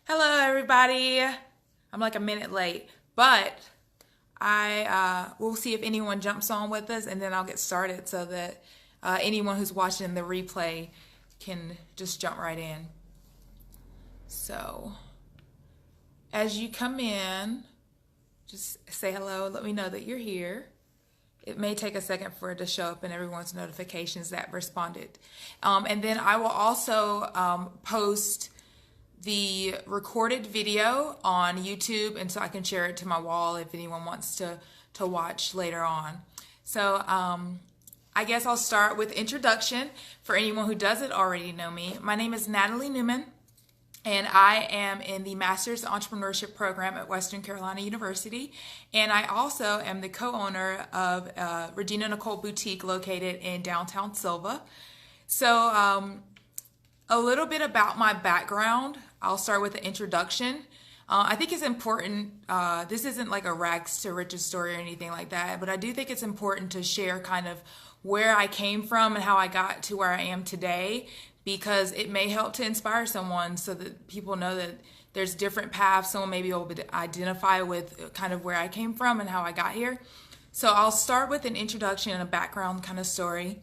Hello, everybody. I'm like a minute late, but I will see if anyone jumps on with us, and then I'll get started so that anyone who's watching the replay can just jump right in. So, as you come in, just say hello. Let me know that you're here. It may take a second for it to show up in everyone's notifications that responded. And then I will also post the recorded video on YouTube, and so I can share it to my wall if anyone wants to watch later on. So I guess I'll start with introduction for anyone who doesn't already know me. My name is Natalie Newman, and I am in the Master's Entrepreneurship Program at Western Carolina University, and I also am the co-owner of Regina Nicole Boutique located in downtown Silva. So a little bit about my background. I'll start with the introduction. I think it's important, this isn't like a rags to riches story or anything like that, but I do think it's important to share kind of where I came from and how I got to where I am today, because it may help to inspire someone so that people know that there's different paths. Someone may be able to identify with kind of where I came from and how I got here. So I'll start with an introduction and a background kind of story.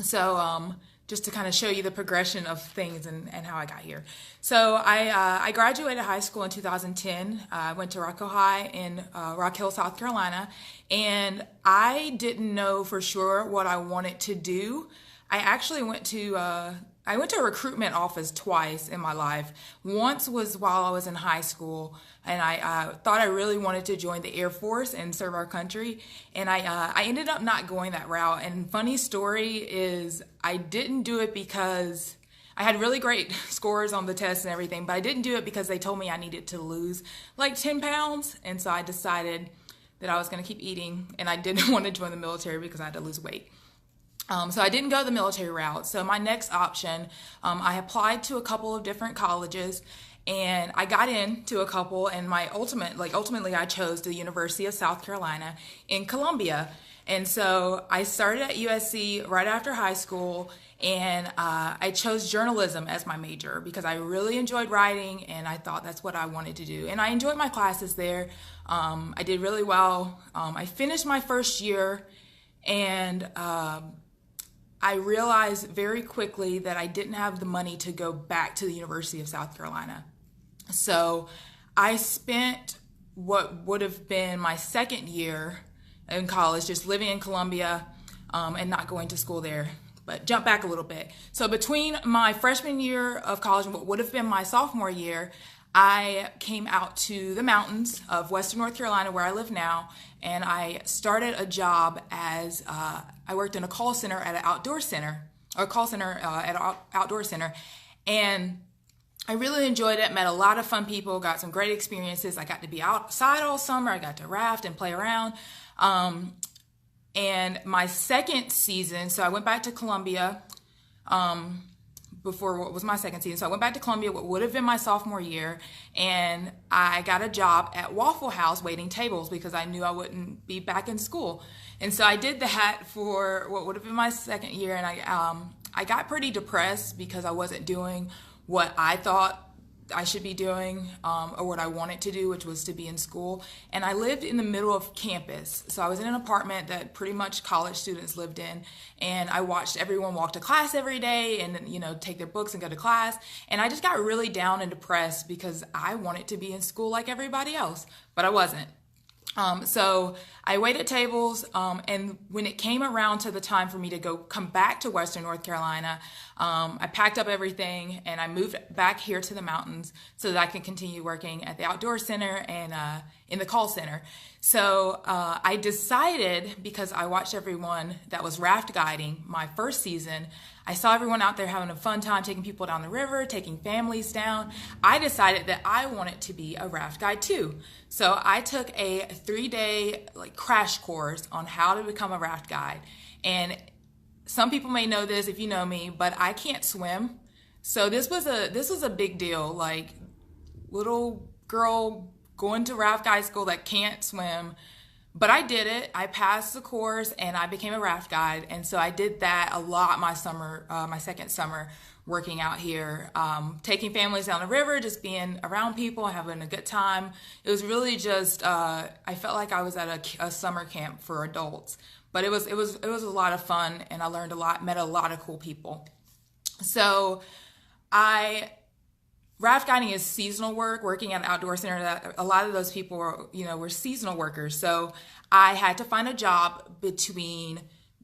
So just to kind of show you the progression of things and how I got here. So I graduated high school in 2010. I went to Rocco High in Rock Hill, South Carolina, and I didn't know for sure what I wanted to do. I actually went to a recruitment office twice in my life. Once was while I was in high school, and I thought I really wanted to join the Air Force and serve our country, and I ended up not going that route. And funny story is I didn't do it because I had really great scores on the test and everything, but I didn't do it because they told me I needed to lose like 10 pounds, and so I decided that I was going to keep eating, and I didn't want to join the military because I had to lose weight. So I didn't go the military route. So my next option, I applied to a couple of different colleges, and I got into a couple, and ultimately I chose the University of South Carolina in Columbia. And so I started at USC right after high school, and I chose journalism as my major because I really enjoyed writing, and I thought that's what I wanted to do. And I enjoyed my classes there. I did really well. I finished my first year, and I realized very quickly that I didn't have the money to go back to the University of South Carolina. So I spent what would have been my second year in college just living in Columbia and not going to school there. But jump back a little bit. So between my freshman year of college and what would have been my sophomore year, I came out to the mountains of Western North Carolina, where I live now, and I started a job as I worked in a call center at an outdoor center, or call center at an outdoor center, and I really enjoyed it. Met a lot of fun people, got some great experiences. I got to be outside all summer. I got to raft and play around. And my second season, so I went back to Columbia. Before what was my second season. So I went back to Columbia, what would have been my sophomore year, and I got a job at Waffle House waiting tables because I knew I wouldn't be back in school. And so I did that for what would have been my second year, and I got pretty depressed because I wasn't doing what I thought I should be doing or what I wanted to do, which was to be in school. And I lived in the middle of campus. So I was in an apartment that pretty much college students lived in, and I watched everyone walk to class every day and, take their books and go to class. And I just got really down and depressed because I wanted to be in school like everybody else, but I wasn't. So I waited tables, and when it came around to the time for me to come back to Western North Carolina, I packed up everything and I moved back here to the mountains so that I can continue working at the outdoor center and in the call center. So I decided, because I watched everyone that was raft guiding my first season, I saw everyone out there having a fun time taking people down the river, taking families down. I decided that I wanted to be a raft guide too. So I took a 3-day crash course on how to become a raft guide. And some people may know this if you know me, but I can't swim. So this was a big deal. Like, little girl going to raft guide school that can't swim. But I did it. I passed the course and I became a raft guide. And so I did that a lot my second summer, working out here, taking families down the river, just being around people, having a good time. It was really just, I felt like I was at a summer camp for adults, but it was a lot of fun, and I learned a lot, met a lot of cool people. So raft guiding is seasonal work, working at an outdoor center. That a lot of those people were seasonal workers. So I had to find a job between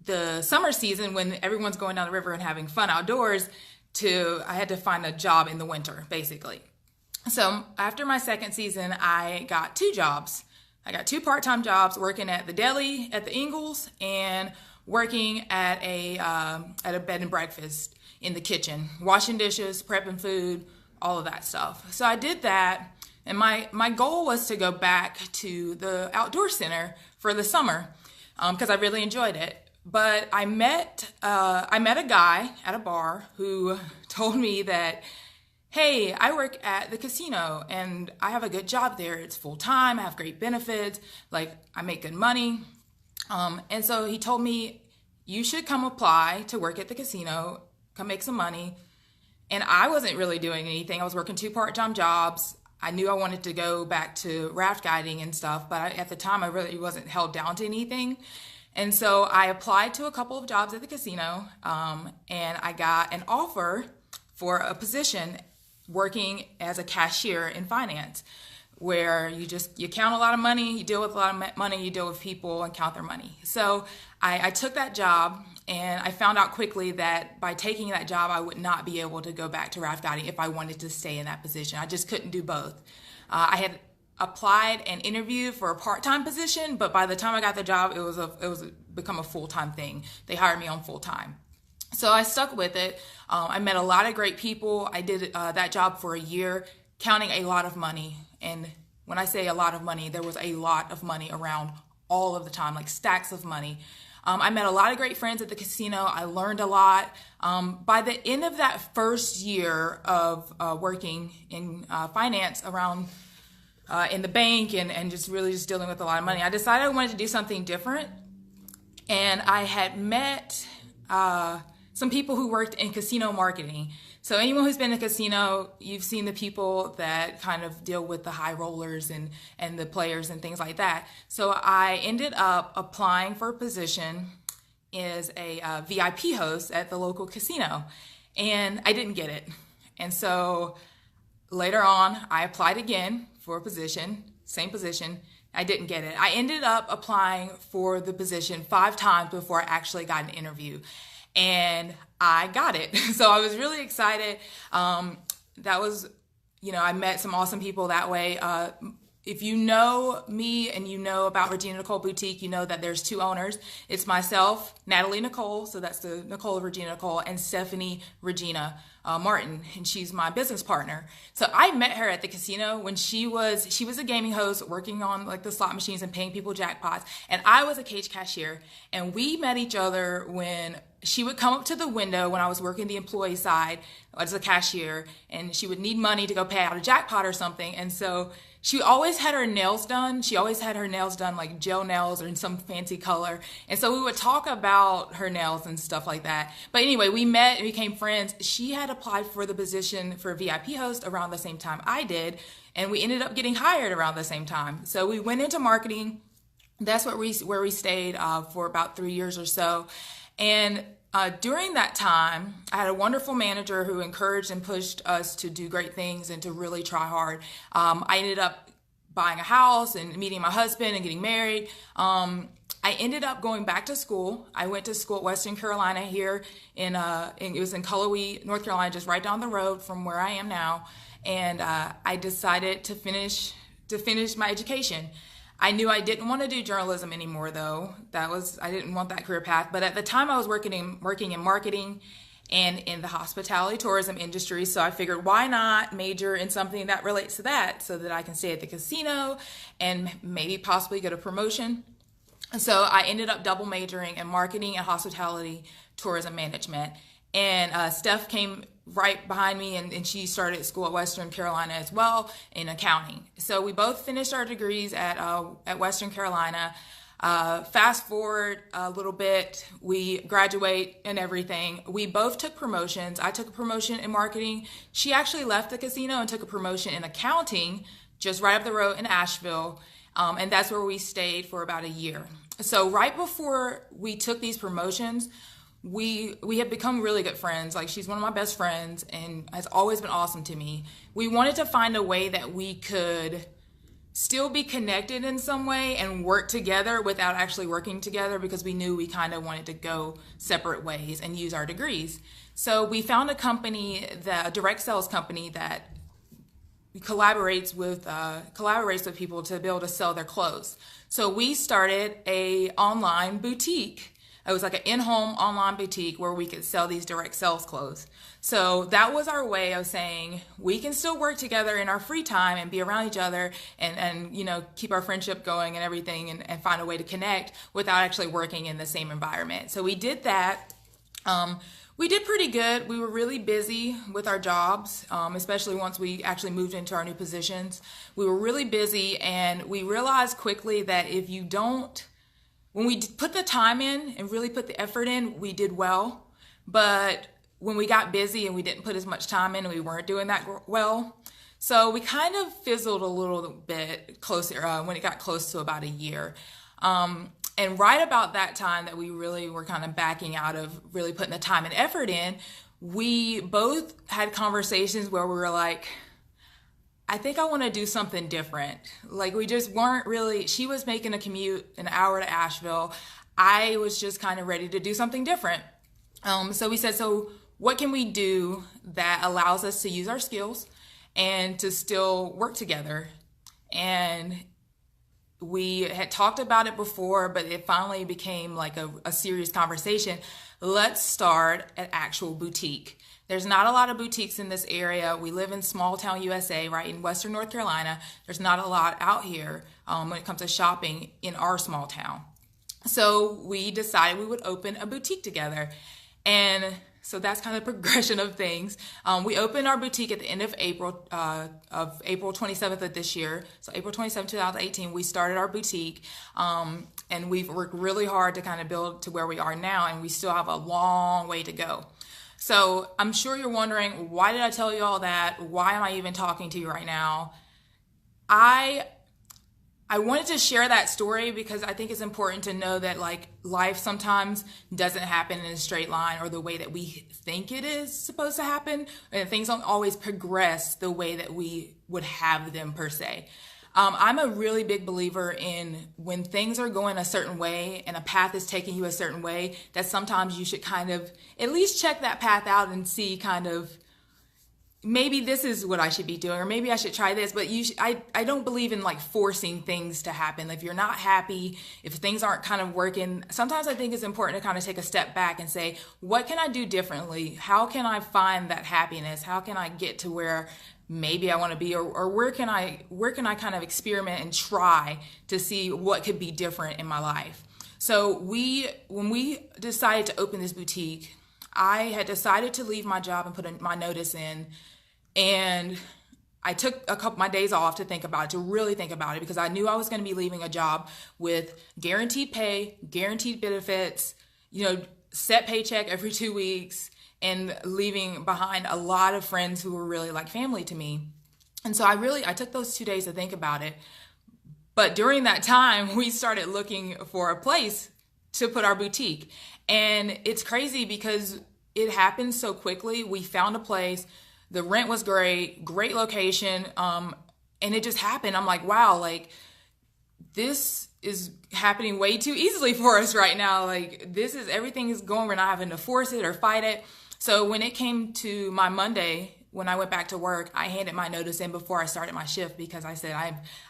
the summer season when everyone's going down the river and having fun outdoors I had to find a job in the winter, basically. So after my second season, I got 2 jobs. I got 2 part-time jobs, working at the deli at the Ingalls and working at a bed and breakfast in the kitchen, washing dishes, prepping food, all of that stuff. So I did that, and my goal was to go back to the outdoor center for the summer because I really enjoyed it. But I met a guy at a bar who told me that, hey, I work at the casino and I have a good job there. It's full time. I have great benefits. Like, I make good money. And so he told me, you should come apply to work at the casino, come make some money. And I wasn't really doing anything. I was working 2 part-time jobs. I knew I wanted to go back to raft guiding and stuff, but at the time I really wasn't held down to anything. And so I applied to a couple of jobs at the casino, and I got an offer for a position working as a cashier in finance, where you count a lot of money, you deal with a lot of money, you deal with people and count their money. So I took that job, and I found out quickly that by taking that job, I would not be able to go back to raft guiding if I wanted to stay in that position. I just couldn't do both. I had applied and interviewed for a part-time position, but by the time I got the job, it was become a full-time thing. They hired me on full-time. So I stuck with it. I met a lot of great people. I did that job for a year, counting a lot of money. And when I say a lot of money, there was a lot of money around all of the time, like stacks of money. I met a lot of great friends at the casino. I learned a lot. By the end of that first year of working in finance around in the bank and just really just dealing with a lot of money, I decided I wanted to do something different. And I had met some people who worked in casino marketing. So anyone who's been in a casino, you've seen the people that kind of deal with the high rollers and the players and things like that. So I ended up applying for a position as a VIP host at the local casino, and I didn't get it. And so later on, I applied again for a position, same position. I didn't get it. I ended up applying for the position 5 times before I actually got an interview. And I got it. So I was really excited. That was, I met some awesome people that way. If you know me and you know about Regina Nicole Boutique, you know that there's 2 owners. It's myself, Natalie Nicole, so that's the Nicole of Regina Nicole, and Stephanie Regina Martin, and she's my business partner. So I met her at the casino when she was a gaming host working on like the slot machines and paying people jackpots, and I was a cage cashier. And we met each other when she would come up to the window when I was working the employee side as a cashier, and she would need money to go pay out a jackpot or something. And so she always had her nails done. She always had her nails done like gel nails or in some fancy color. And so we would talk about her nails and stuff like that. But anyway, we met and became friends. She had applied for the position for VIP host around the same time I did, and we ended up getting hired around the same time. So we went into marketing. That's where we stayed for about 3 years or so. And during that time, I had a wonderful manager who encouraged and pushed us to do great things and to really try hard. I ended up buying a house and meeting my husband and getting married. I ended up going back to school. I went to school at Western Carolina here it was in Cullowhee, North Carolina, just right down the road from where I am now. And I decided to finish my education. I knew I didn't want to do journalism anymore, though. I didn't want that career path. But at the time, I was working in marketing and in the hospitality tourism industry. So I figured, why not major in something that relates to that so that I can stay at the casino and maybe possibly get a promotion. So I ended up double majoring in marketing and hospitality tourism management. And Steph came right behind me, and she started school at Western Carolina as well in accounting. So we both finished our degrees at Western Carolina. Fast forward a little bit, we graduate and everything. We both took promotions. I took a promotion in marketing. She actually left the casino and took a promotion in accounting just right up the road in Asheville. And that's where we stayed for about a year. So right before we took these promotions, we have become really good friends. Like, she's one of my best friends and has always been awesome to me. We wanted to find a way that we could still be connected in some way and work together without actually working together, because we knew we kind of wanted to go separate ways and use our degrees. So we found a company, a direct sales company that collaborates with people to be able to sell their clothes. So we started a online boutique. It was like an in-home online boutique where we could sell these direct sales clothes. So that was our way of saying we can still work together in our free time and be around each other and keep our friendship going and everything, and find a way to connect without actually working in the same environment. So we did that. We did pretty good. We were really busy with our jobs, especially once we actually moved into our new positions. We were really busy, and we realized quickly that when we put the time in and really put the effort in, we did well. But when we got busy and we didn't put as much time in, we weren't doing that well. So we kind of fizzled a little bit closer when it got close to about a year. And right about that time that we really were kind of backing out of really putting the time and effort in, we both had conversations where we were like, I think I want to do something different. Like, we just weren't really, she was making a commute an hour to Asheville. I was just kind of ready to do something different. So we said, so what can we do that allows us to use our skills and to still work together? And we had talked about it before, but it finally became like a serious conversation. Let's start an actual boutique. There's not a lot of boutiques in this area. We live in small town USA, right in Western North Carolina. There's not a lot out here when it comes to shopping in our small town. So we decided we would open a boutique together. And so that's kind of the progression of things. We opened our boutique at the end of April 27th of this year. So April 27th, 2018, we started our boutique. And we've worked really hard to kind of build to where we are now. And we still have a long way to go. So I'm sure you're wondering, why did I tell you all that? Why am I even talking to you right now? I wanted to share that story because I think it's important to know that, like, life sometimes doesn't happen in a straight line or the way that we think it is supposed to happen, and things don't always progress the way that we would have them per se. I'm a really big believer in when things are going a certain way and a path is taking you a certain way, that sometimes you should kind of at least check that path out and see kind of, maybe this is what I should be doing, or maybe I should try this. But I don't believe in like forcing things to happen. If you're not happy, if things aren't kind of working, sometimes I think it's important to kind of take a step back and say, what can I do differently? How can I find that happiness? How can I get to where maybe I want to be, or where can I kind of experiment and try to see what could be different in my life? So when we decided to open this boutique, I had decided to leave my job and put my notice in, and I took a couple my days off to think about it, to really think about it, because I knew I was going to be leaving a job with guaranteed pay, guaranteed benefits, set paycheck every 2 weeks, and leaving behind a lot of friends who were really like family to me. And so I took those 2 days to think about it. But during that time, we started looking for a place to put our boutique. And it's crazy because it happened so quickly. We found a place. The rent was great location. And it just happened. I'm like, wow, like, this is happening way too easily for us right now. Like, everything is going. We're not having to force it or fight it. So when it came to my Monday, when I went back to work, I handed my notice in before I started my shift, because I said,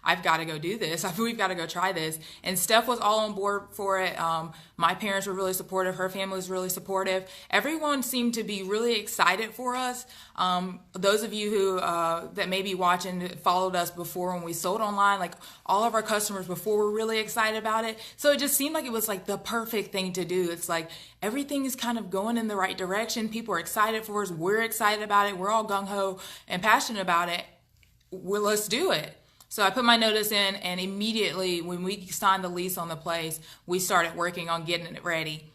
I've got to go do this. We've got to go try this. And Steph was all on board for it. My parents were really supportive. Her family was really supportive. Everyone seemed to be really excited for us. Those of you who that may be watching followed us before when we sold online, like all of our customers before were really excited about it. So it just seemed like it was like the perfect thing to do. It's like everything is kind of going in the right direction. People are excited for us. We're excited about it. We're all gung-ho and passionate about it. Well, let's do it. So I put my notice in, and immediately when we signed the lease on the place, we started working on getting it ready.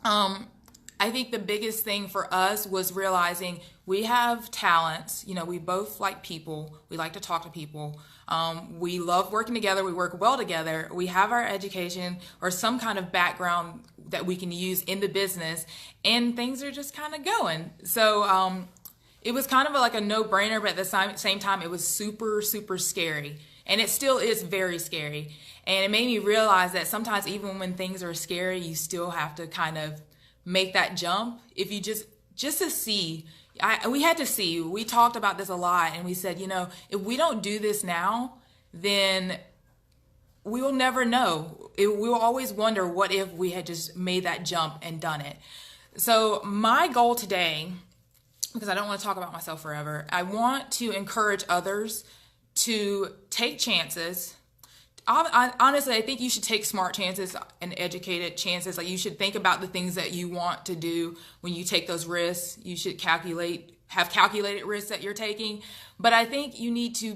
I think the biggest thing for us was realizing we have talents. You know, we both like people. We like to talk to people. We love working together. We work well together. We have our education or some kind of background that we can use in the business, and things are just kind of going. So it was kind of like a no-brainer, but at the same time, it was super, super scary. And it still is very scary. And it made me realize that sometimes even when things are scary, you still have to kind of make that jump. If you just to see, we had to see, we talked about this a lot, and we said, you know, if we don't do this now, then we will never know. We will always wonder, what if we had just made that jump and done it? So my goal today, because I don't want to talk about myself forever, I want to encourage others to take chances. Honestly, I think you should take smart chances and educated chances. Like, you should think about the things that you want to do when you take those risks. You should have calculated risks that you're taking. But I think you need to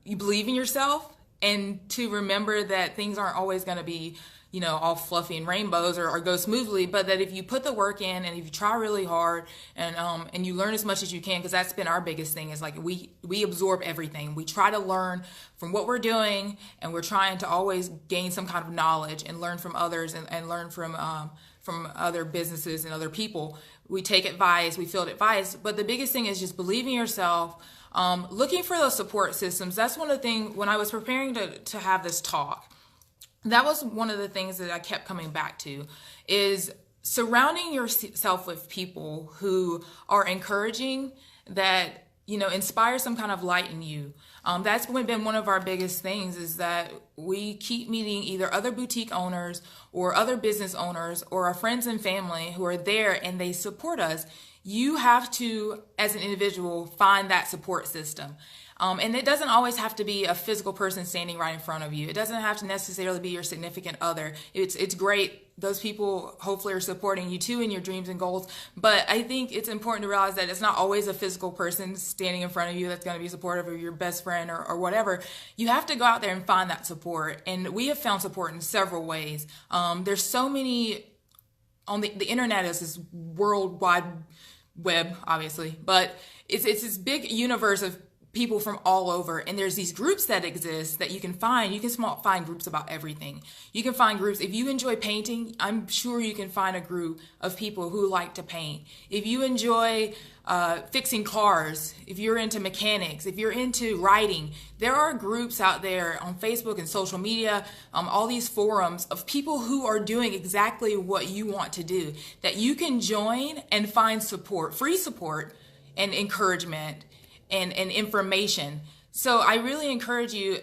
you believe in yourself, and to remember that things aren't always going to be, you know, all fluffy and rainbows or go smoothly, but that if you put the work in and if you try really hard and you learn as much as you can, because that's been our biggest thing, is like we absorb everything. We try to learn from what we're doing, and we're trying to always gain some kind of knowledge and learn from others and learn from other businesses and other people. We take advice, we field advice, but the biggest thing is just believe in yourself. Looking for those support systems. That's one of the things when I was preparing to have this talk. That was one of the things that I kept coming back to, is surrounding yourself with people who are encouraging, that, you know, inspire some kind of light in you. That's been one of our biggest things, is that we keep meeting either other boutique owners or other business owners or our friends and family who are there and they support us. You have to, as an individual, find that support system. And it doesn't always have to be a physical person standing right in front of you. It doesn't have to necessarily be your significant other. It's great. Those people hopefully are supporting you too in your dreams and goals. But I think it's important to realize that it's not always a physical person standing in front of you that's going to be supportive, or your best friend or whatever. You have to go out there and find that support. And we have found support in several ways. There's so many on the internet. Is this worldwide web, obviously, but it's this big universe of people from all over, and there's these groups that exist that you can find. You can find groups about everything. You can find groups. If you enjoy painting, I'm sure you can find a group of people who like to paint. If you enjoy fixing cars, if you're into mechanics, if you're into writing, there are groups out there on Facebook and social media, all these forums of people who are doing exactly what you want to do, that you can join and find support, free support and encouragement and information. So I really encourage you,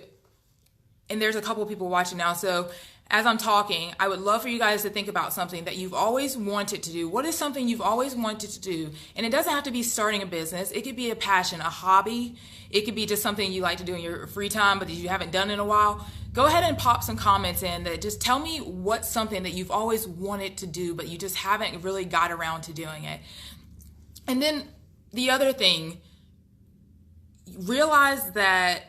and there's a couple of people watching now, so as I'm talking, I would love for you guys to think about something that you've always wanted to do. What is something you've always wanted to do? And it doesn't have to be starting a business. It could be a passion, a hobby. It could be just something you like to do in your free time, but that you haven't done in a while. Go ahead and pop some comments in that just tell me what's something that you've always wanted to do, but you just haven't really got around to doing it. And then the other thing, realize that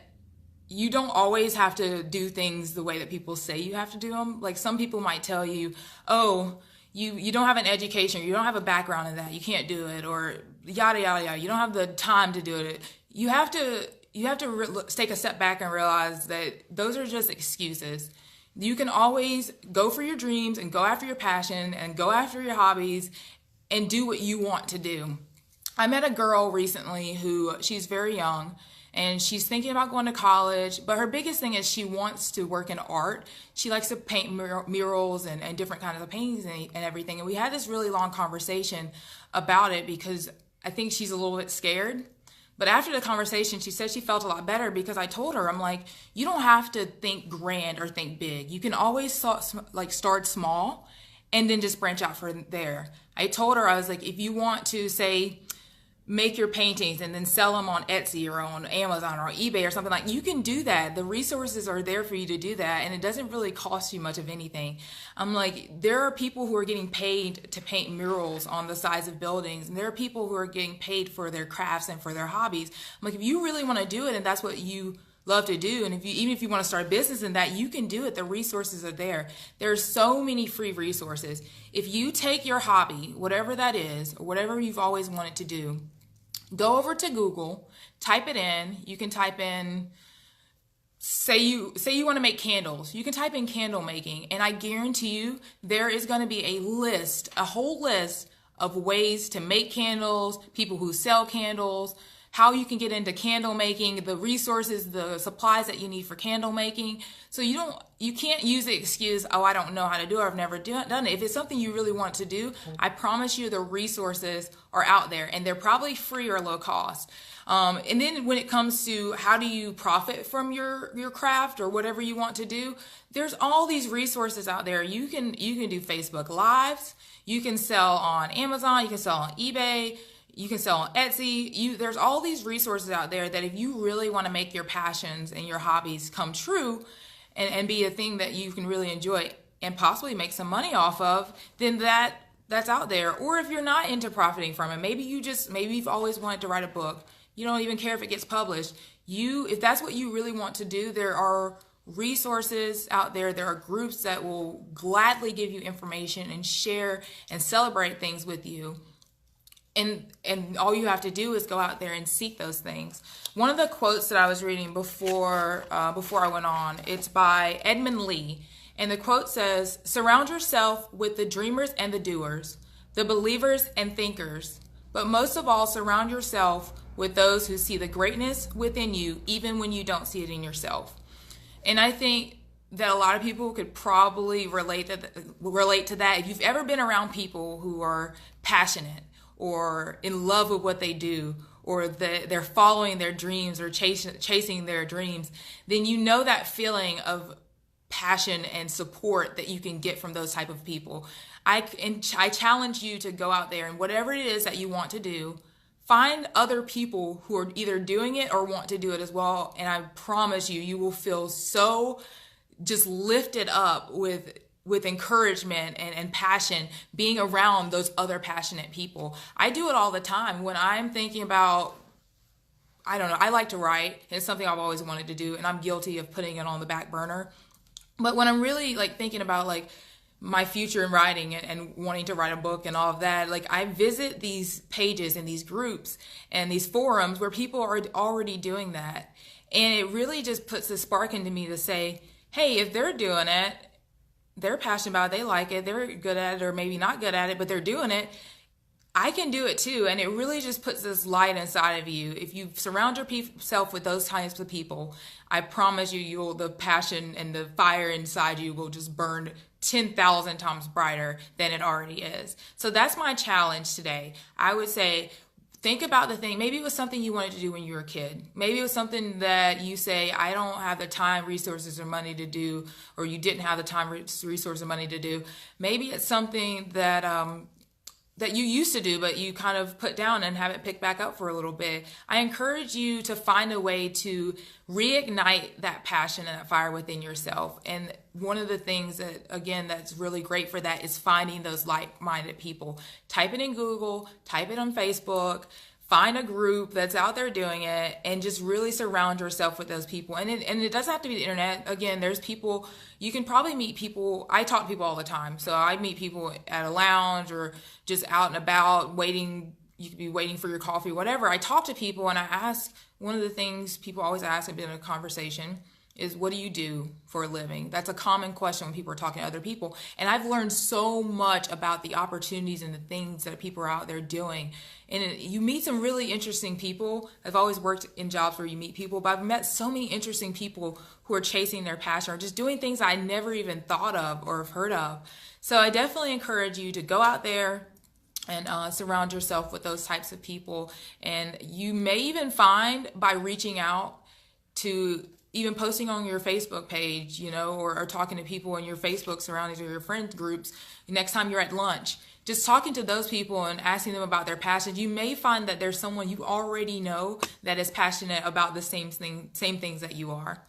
you don't always have to do things the way that people say you have to do them. Like, some people might tell you, oh, you don't have an education, or you don't have a background in that, you can't do it, or yada, yada, yada. You don't have the time to do it. You have to take a step back and realize that those are just excuses. You can always go for your dreams and go after your passion and go after your hobbies and do what you want to do. I met a girl recently who, she's very young, and she's thinking about going to college, but her biggest thing is she wants to work in art. She likes to paint murals and different kinds of paintings and everything. And we had this really long conversation about it, because I think she's a little bit scared. But after the conversation, she said she felt a lot better, because I told her, I'm like, you don't have to think grand or think big. You can always start small and then just branch out from there. I told her, I was like, if you want to say, make your paintings and then sell them on Etsy or on Amazon or eBay or something, like, you can do that. The resources are there for you to do that, and it doesn't really cost you much of anything. I'm like, there are people who are getting paid to paint murals on the sides of buildings, and there are people who are getting paid for their crafts and for their hobbies. I'm like, if you really want to do it and that's what you love to do, and even if you want to start a business in that, you can do it. The resources are there. There's so many free resources. If you take your hobby, whatever that is, or whatever you've always wanted to do, go over to Google, type it in. You can type in, say you want to make candles. You can type in candle making, and I guarantee you there is going to be a whole list of ways to make candles, people who sell candles, how you can get into candle making, the resources, the supplies that you need for candle making. So you can't use the excuse, oh, I don't know how to do it, I've never done it. If it's something you really want to do, I promise you the resources are out there, and they're probably free or low cost. And then when it comes to how do you profit from your craft or whatever you want to do, there's all these resources out there. You can do Facebook Lives, you can sell on Amazon, you can sell on eBay, you can sell on Etsy. There's all these resources out there that if you really want to make your passions and your hobbies come true and be a thing that you can really enjoy and possibly make some money off of, then that's out there. Or if you're not into profiting from it, maybe you've always wanted to write a book. You don't even care if it gets published. If that's what you really want to do, there are resources out there. There are groups that will gladly give you information and share and celebrate things with you. And all you have to do is go out there and seek those things. One of the quotes that I was reading before I went on, it's by Edmund Lee. And the quote says, "Surround yourself with the dreamers and the doers, the believers and thinkers. But most of all, surround yourself with those who see the greatness within you, even when you don't see it in yourself." And I think that a lot of people could probably relate to that. If you've ever been around people who are passionate or in love with what they do, or they're following their dreams or chasing their dreams, then you know that feeling of passion and support that you can get from those type of people. I challenge you to go out there and whatever it is that you want to do, find other people who are either doing it or want to do it as well. And I promise you will feel so just lifted up with encouragement and passion being around those other passionate people. I do it all the time when I'm thinking about, I don't know, I like to write, and it's something I've always wanted to do, and I'm guilty of putting it on the back burner. But when I'm really thinking about my future in writing and wanting to write a book and all of that, I visit these pages and these groups and these forums where people are already doing that. And it really just puts a spark into me to say, hey, if they're doing it, they're passionate about it, they like it, they're good at it, or maybe not good at it, but they're doing it, I can do it too. And it really just puts this light inside of you. If you surround yourself with those types of people, I promise you, the passion and the fire inside you will just burn 10,000 times brighter than it already is. So that's my challenge today. I would say, think about the thing. Maybe it was something you wanted to do when you were a kid. Maybe it was something that you say, I don't have the time, resources, or money to do, or you didn't have the time, resources, or money to do. Maybe it's something that that you used to do, but you kind of put down and have it picked back up for a little bit. I encourage you to find a way to reignite that passion and that fire within yourself. And one of the things that, again, that's really great for that is finding those like-minded people. Type it in Google, type it on Facebook, find a group that's out there doing it, and just really surround yourself with those people. And it doesn't have to be the internet. Again, there's people, you can probably meet people. I talk to people all the time. So I meet people at a lounge or just out and about waiting. You could be waiting for your coffee, whatever. I talk to people and I ask, one of the things people always ask in a conversation is, what do you do for a living? That's a common question when people are talking to other people. And I've learned so much about the opportunities and the things that people are out there doing. And you meet some really interesting people. I've always worked in jobs where you meet people, but I've met so many interesting people who are chasing their passion or just doing things I never even thought of or have heard of. So I definitely encourage you to go out there and surround yourself with those types of people. And you may even find, by reaching out to even posting on your Facebook page, or talking to people in your Facebook surroundings or your friend groups, next time you're at lunch, just talking to those people and asking them about their passions, you may find that there's someone you already know that is passionate about the same things that you are.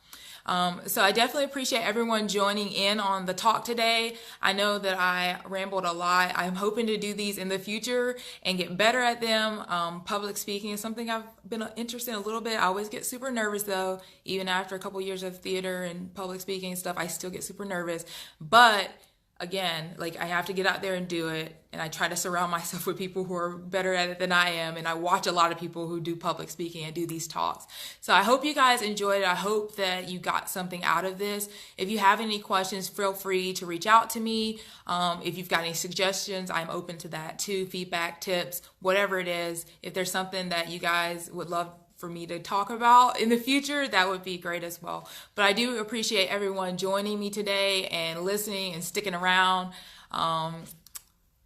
So I definitely appreciate everyone joining in on the talk today. I know that I rambled a lot. I'm hoping to do these in the future and get better at them. Public speaking is something I've been interested in a little bit. I always get super nervous though. Even after a couple years of theater and public speaking and stuff, I still get super nervous. But again, like I have to get out there and do it. And I try to surround myself with people who are better at it than I am. And I watch a lot of people who do public speaking and do these talks. So I hope you guys enjoyed it. I hope that you got something out of this. If you have any questions, feel free to reach out to me. If you've got any suggestions, I'm open to that too. Feedback, tips, whatever it is. If there's something that you guys would love for me to talk about in the future, that would be great as well. But I do appreciate everyone joining me today and listening and sticking around.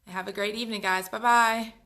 Have a great evening, guys. Bye-bye.